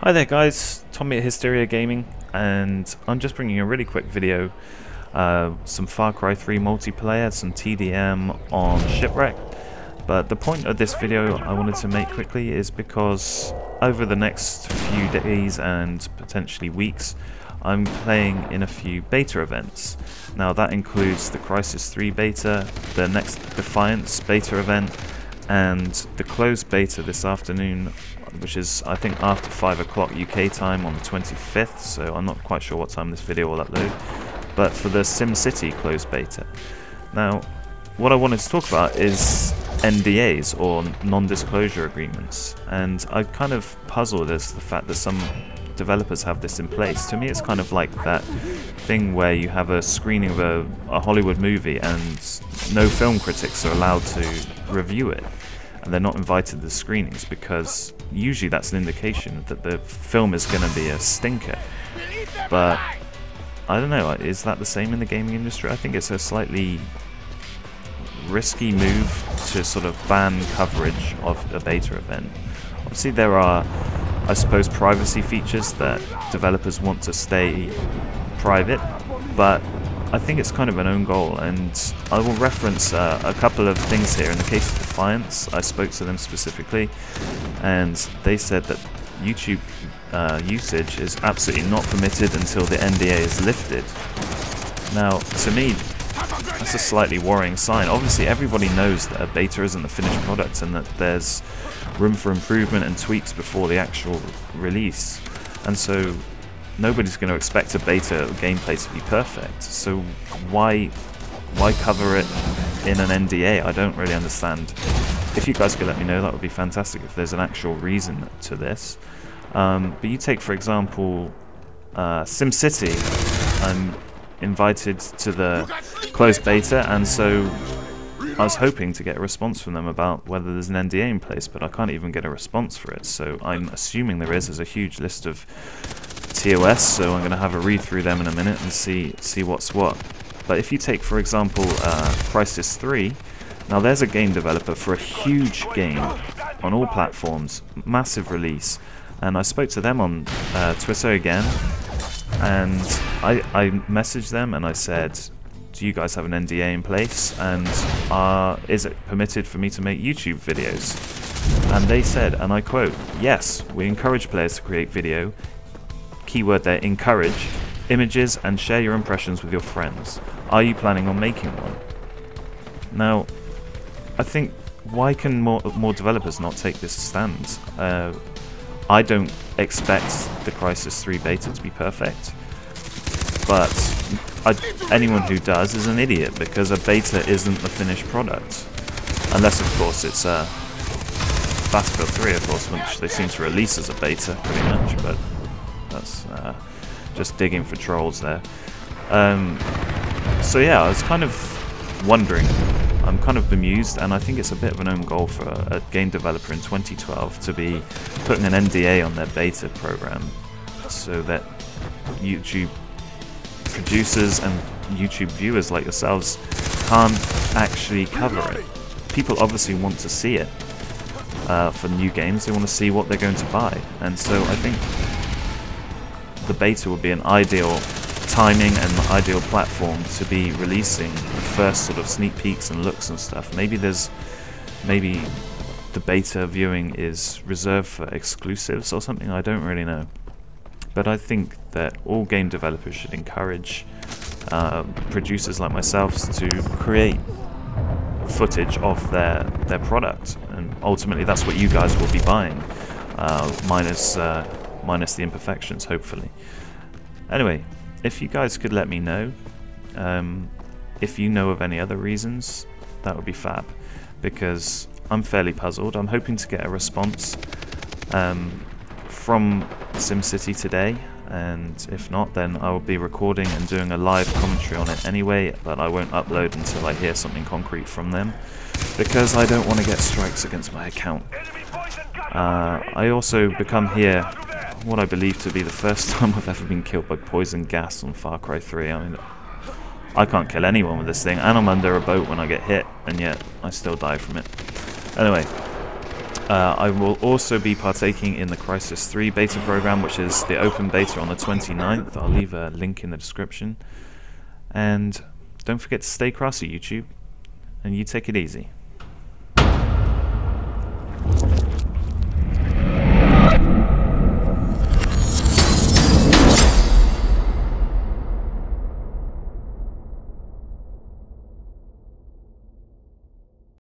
Hi there guys, Tommy at Hysteria Gaming, and I'm just bringing a really quick video, some Far Cry 3 multiplayer, some TDM on Shipwreck. But the point of this video I wanted to make quickly is because over the next few days and potentially weeks I'm playing in a few beta events. Now that includes the Crysis 3 beta, the next Defiance beta event, and the closed beta this afternoon, which is I think after 5 o'clock UK time on the 25th, so I'm not quite sure what time this video will upload, but for the SimCity closed beta. Now what I wanted to talk about is NDAs, or non-disclosure agreements, and I'm kind of puzzled as to the fact that some developers have this in place. To me it's kind of like that thing where you have a screening of a Hollywood movie and no film critics are allowed to review it, and they're not invited to the screenings because usually that's an indication that the film is going to be a stinker. But I don't know, is that the same in the gaming industry? I think it's a slightly risky move to sort of ban coverage of a beta event. Obviously there are, I suppose, privacy features that developers want to stay private, but I think it's kind of an own goal, and I will reference a couple of things here. In the case of Defiance, I spoke to them specifically, and they said that YouTube usage is absolutely not permitted until the NDA is lifted. Now, to me, that's a slightly worrying sign. Obviously, everybody knows that a beta isn't the finished product and that there's room for improvement and tweaks before the actual release, and so nobody's going to expect a beta gameplay to be perfect. So why cover it in an NDA? I don't really understand. If you guys could let me know, that would be fantastic if there's an actual reason to this. But you take, for example, SimCity. I'm invited to the closed beta, and so I was hoping to get a response from them about whether there's an NDA in place, but I can't even get a response for it. So I'm assuming there is. There's a huge list of TOS, so I'm going to have a read through them in a minute and see what's what. But if you take, for example, Crysis 3, now there's a game developer for a huge game on all platforms, massive release, and I spoke to them on Twitter again, and I messaged them and I said, do you guys have an NDA in place, and is it permitted for me to make YouTube videos? And they said, and I quote, yes, we encourage players to create video, keyword there, encourage, images, and share your impressions with your friends. Are you planning on making one? Now, I think, why can more developers not take this stand? I don't expect the Crysis 3 beta to be perfect, but anyone who does is an idiot, because a beta isn't the finished product. Unless, of course, it's Battlefield 3, of course, which they seem to release as a beta, pretty much, but that's just digging for trolls there. So yeah, I was kind of wondering, I'm kind of bemused, and I think it's a bit of an own goal for a game developer in 2012 to be putting an NDA on their beta program, so that YouTube producers and YouTube viewers like yourselves can't actually cover it. People obviously want to see it for new games. They want to see what they're going to buy, and so I think the beta would be an ideal timing and ideal platform to be releasing the first sort of sneak peeks and looks and stuff. Maybe the beta viewing is reserved for exclusives or something, I don't really know. But I think that all game developers should encourage producers like myself to create footage of their product, and ultimately that's what you guys will be buying, minus the imperfections, hopefully. Anyway, if you guys could let me know if you know of any other reasons, that would be fab, because I'm fairly puzzled. I'm hoping to get a response from SimCity today, and if not, then I will be recording and doing a live commentary on it anyway, but I won't upload until I hear something concrete from them, because I don't want to get strikes against my account. I also become here what I believe to be the first time I've ever been killed by poison gas on Far Cry 3. I mean, I can't kill anyone with this thing, and I'm under a boat when I get hit, and yet I still die from it. Anyway, I will also be partaking in the Crysis 3 beta program, which is the open beta on the 29th. I'll leave a link in the description. And don't forget to stay crossy, YouTube, and you take it easy.